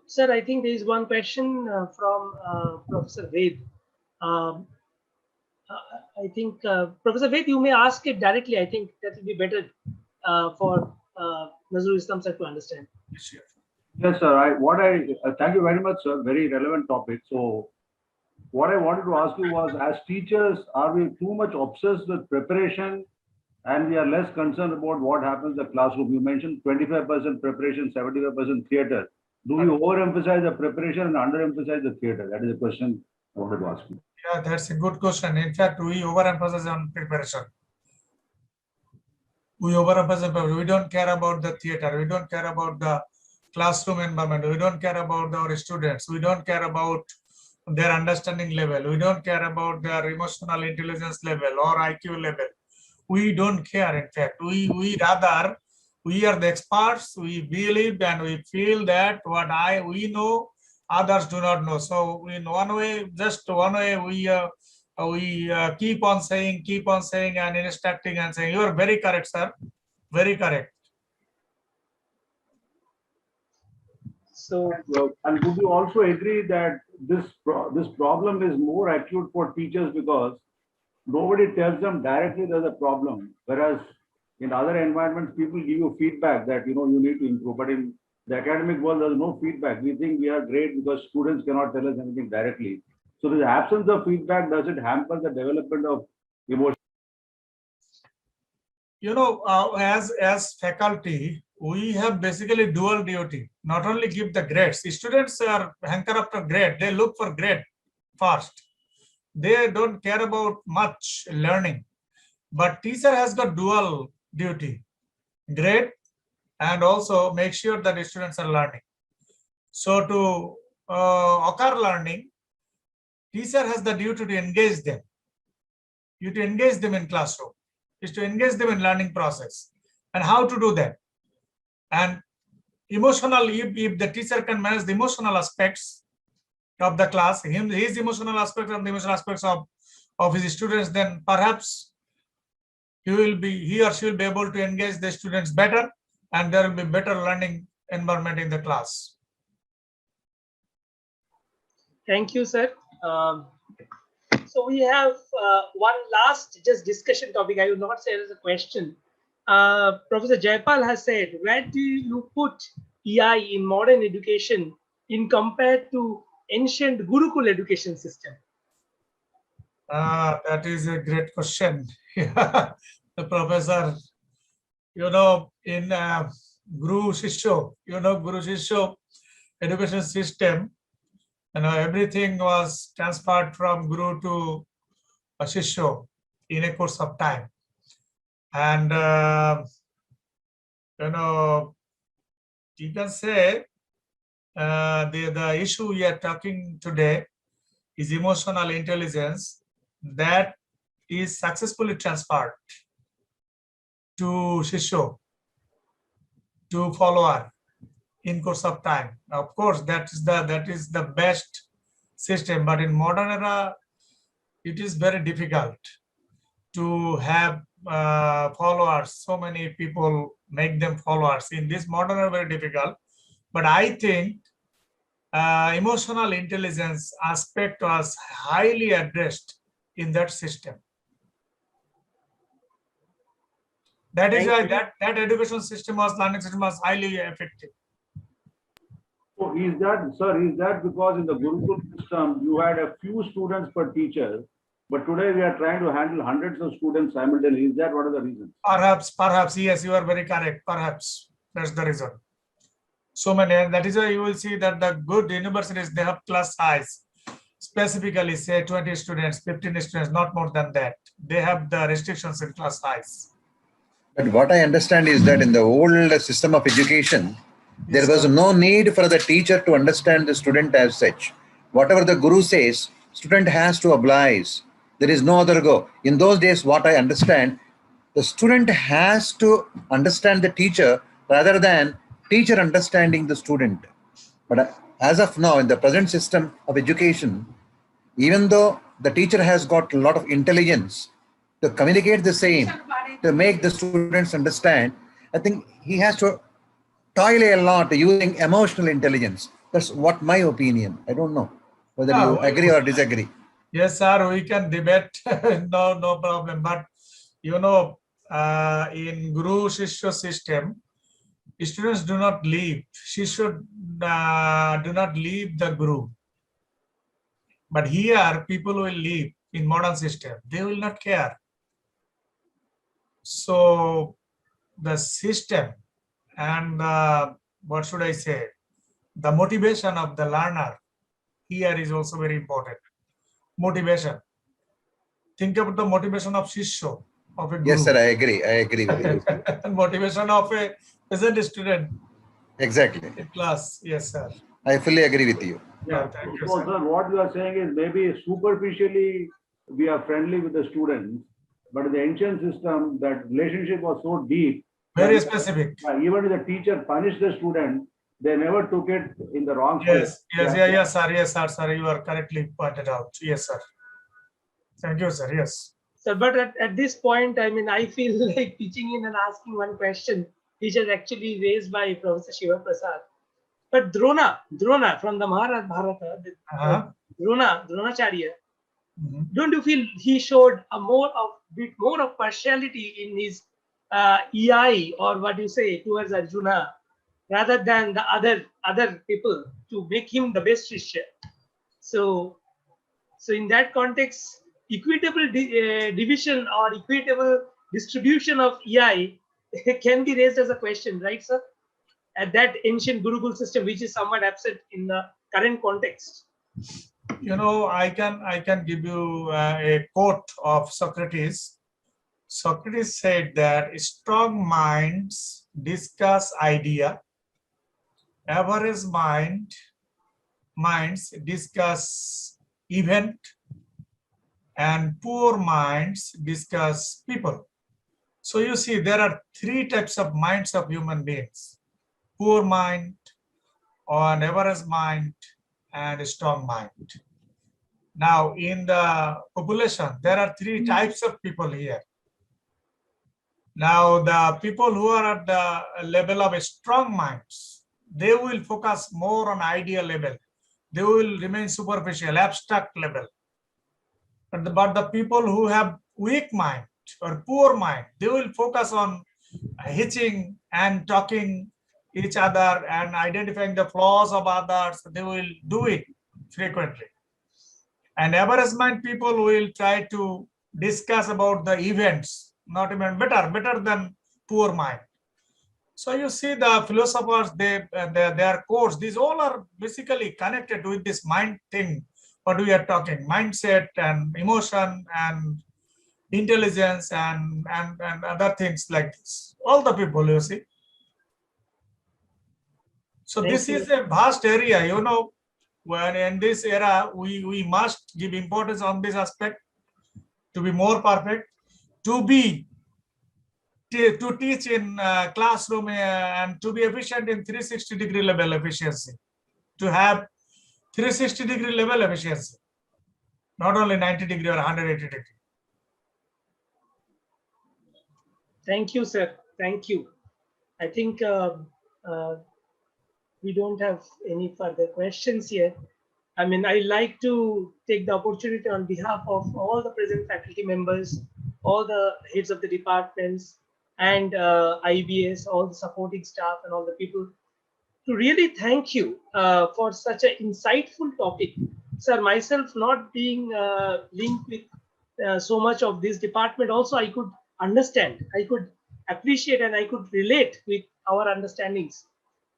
Sir, I think there is one question from Professor Ved. Um, I think Professor Ved, you may ask it directly. I think that will be better for Nazrul Islam sir to understand. Sure. Yes, sir. Thank you very much, sir. Very relevant topic. So, what I wanted to ask you was, as teachers, are we too much obsessed with preparation, and we are less concerned about what happens in the classroom? You mentioned 25% preparation, 75% theater. Do we overemphasize the preparation and underemphasize the theater? That is the question I wanted to ask you. Yeah, that's a good question. In fact, we overemphasize on preparation. We overemphasize. We don't care about the theater. We don't care about the classroom environment. We don't care about our students. We don't care about their understanding level. We don't care about their emotional intelligence level or IQ level. We don't care. In fact, we rather, we are the experts. We believe and we feel that what we know, others do not know. So in one way, just one way, we keep on saying and instructing and saying, you are very correct, sir. Very correct. So, and would you also agree that this problem is more acute for teachers because nobody tells them directly there's a problem, whereas in other environments, people give you feedback that, you need to improve. But in the academic world, there's no feedback. We think we are great because students cannot tell us anything directly. So the absence of feedback, does it hamper the development of emotion? As faculty, we have basically dual duty. Not only give the grades. Students are hanker after grade. They look for grade first. They don't care about much learning. But teacher has got dual duty. Grade and also make sure that the students are learning. So to occur learning, teacher has the duty to engage them. You to engage them in classroom, is to engage them in learning process. And how to do that? And emotional, if the teacher can manage the emotional aspects of the class, his emotional aspects and the emotional aspects of his students, then perhaps he or she will be able to engage the students better, and there will be better learning environment in the class. thank you, sir. So we have one last just discussion topic. I will not say it as a question. Professor Jaipal has said, where do you put EI in modern education in compared to ancient Gurukul education system? That is a great question. The professor, in Guru Shishyo, Guru Shishyo education system, everything was transferred from Guru to Shishyo in a course of time. And, you can say the issue we are talking today is emotional intelligence that is successfully transferred to Shishyo, to follower in course of time. Of course, that is the best system, but in modern era, it is very difficult to have followers. So many people make them followers. In this modern era, very difficult. But I think emotional intelligence aspect was highly addressed in that system. That is why that education system learning system was highly effective. So is that because in the Gurukul system, you had a few students per teacher, but today we are trying to handle hundreds of students simultaneously? Is that one of the reasons? Perhaps, yes, you are very correct. Perhaps that's the reason. So many, and that is why you will see that the good universities, they have class size, specifically say 20 students, 15 students, not more than that. They have the restrictions in class size. But what I understand is that in the old system of education, there was no need for the teacher to understand the student as such. Whatever the guru says, student has to oblige. There is no other go. In those days, what I understand, the student has to understand the teacher rather than teacher understanding the student. But as of now, in the present system of education, Even though the teacher has got a lot of intelligence to communicate the same, to make the students understand, I think he has to toil a lot using emotional intelligence. That's what my opinion. I don't know whether Yeah, you agree or disagree. yes, sir, we can debate. No problem. But in Guru Shishya system, students do not leave. Shishya do not leave the Guru. But here, people will leave in modern system. They will not care. So the system and what should I say? The motivation of the learner here is also very important. Motivation. Think about the motivation of Shishya, of a Guru. Yes, sir, I agree. I agree with you. Motivation of a peasant student Exactly. in class. Yes, sir. I fully agree with you. Yeah, thank you, So, sir. sir, what you are saying is maybe superficially we are friendly with the students, but in the ancient system, that relationship was so deep. Very that specific. even if the teacher punished the student, they never took it in the wrong Yes, spirit. yes, sir. Yes, sir. You are correctly pointed out. Yes, sir. Thank you, sir. Yes. So, but at this point, I mean, I feel like pitching in and asking one question, which is actually raised by Professor Shiva Prasad. But Drona from the Mahabharata, Dronacharya, don't you feel he showed a bit more of partiality in his EI, or what you say, towards Arjuna, rather than the other people, to make him the best Shishya? So in that context, equitable division or equitable distribution of EI can be raised as a question, right, sir? At that ancient Gurukul system, which is somewhat absent in the current context. I can give you a quote of Socrates. Socrates said that strong minds discuss idea, average minds discuss event, and poor minds discuss people. So you see, there are three types of minds of human beings: poor mind, or an average mind, and a strong mind. Now, in the population, there are three types of people here. Now, the people who are at the level of strong minds, they will focus more on idea level. They will remain superficial, abstract level. But the people who have weak mind or poor mind, they will focus on hitching and talking each other and identifying the flaws of others. They will do it frequently. And average mind people will try to discuss about the events, not even better than poor mind. So you see the philosophers, their course, these all are basically connected with this mind thing, what we are talking, mindset and emotion and intelligence and other things like this. All the people, you see. So this is a vast area, when in this era, we must give importance on this aspect to be more perfect, to teach in classroom and to be efficient in 360-degree level efficiency, to have 360-degree level efficiency, not only 90-degree or 180-degree. Thank you, sir. Thank you. I think we don't have any further questions here. I mean, I like to take the opportunity on behalf of all the present faculty members, all the heads of the departments, and IBS, all the supporting staff, and all the people, to really thank you for such an insightful topic. Sir, myself not being linked with so much of this department, also I could understand, I could appreciate, and I could relate with our understandings.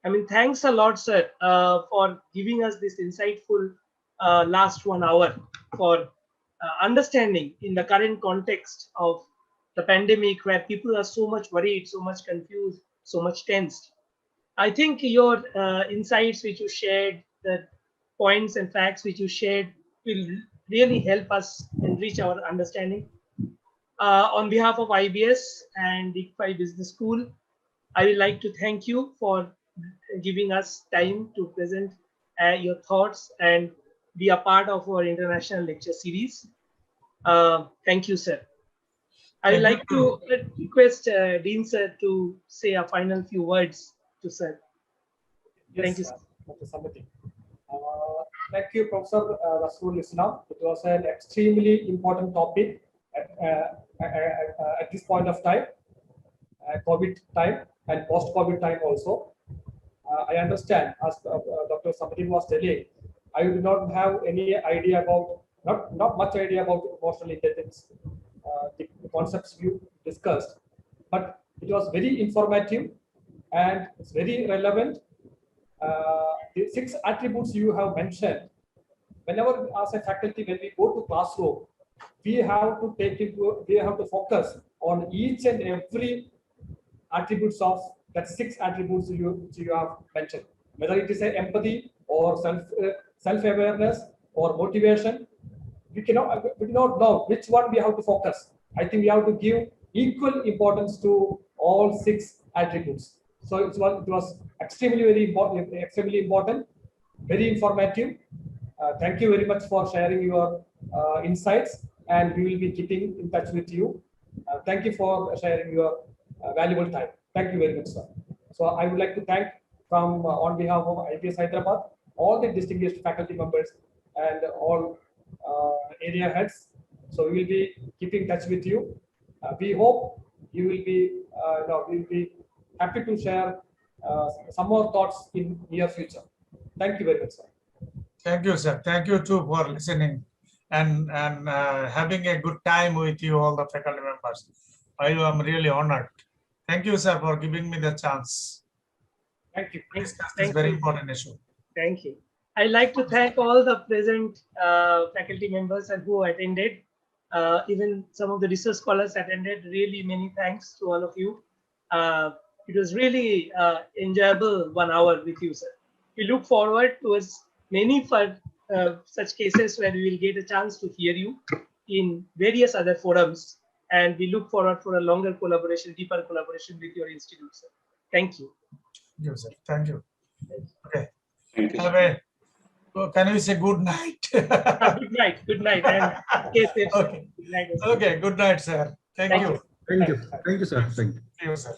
I mean, thanks a lot, sir, for giving us this insightful last 1 hour for understanding in the current context of the pandemic, where people are so much worried, so much confused, so much tensed. I think your insights which you shared, the points and facts which you shared, will really help us enrich our understanding. On behalf of IBS and ICFI Business School, I would like to thank you for giving us time to present your thoughts and be a part of our international lecture series. Thank you, sir. I would Thank like you. to request Dean sir to say a final few words to sir. Thank you, Yes, sir. Dr. Samati. Thank you, Professor Rasool Islam. It was an extremely important topic at this point of time, COVID time and post-COVID time also. I understand, as Dr. Samati was telling, I do not have any idea about, not much idea about emotional intelligence, the concepts you discussed, but it was very informative and it's very relevant. The 6 attributes you have mentioned, whenever as a faculty, when we go to classroom, we have to focus on each and every attributes of that 6 attributes you have mentioned, whether it is a empathy or self-awareness or motivation. We do not know which one we have to focus. I think we have to give equal importance to all 6 attributes. So it was extremely extremely important, very informative. Thank you very much for sharing your insights, and we will be keeping in touch with you. Thank you for sharing your valuable time. Thank you very much, sir. So I would like to thank from on behalf of IPS Hyderabad, all the distinguished faculty members and all area heads. So we will be keeping touch with you. We hope you will be, we will be happy to share some more thoughts in near future. Thank you very much, sir. Thank you, sir. Thank you too for listening and having a good time with you, all the faculty members. I am really honored. Thank you, sir, for giving me the chance Thank you. to discuss this very important issue. Thank you. I'd like to thank all the present faculty members and who attended. Even some of the research scholars attended. Really, many thanks to all of you. It was really enjoyable 1 hour with you, sir. We look forward towards many such cases where we will get a chance to hear you in various other forums. And we look forward for a longer collaboration, deeper collaboration with your institute, sir. Thank you. Thank you, sir. Thank you. Okay. Thank you. Have a, can we say good night? Good night. Good night. And stay safe, sir. Okay. Good night. Okay. Good night, sir. Thank you. Thank you. Thank you, sir. Thank you. See you, sir.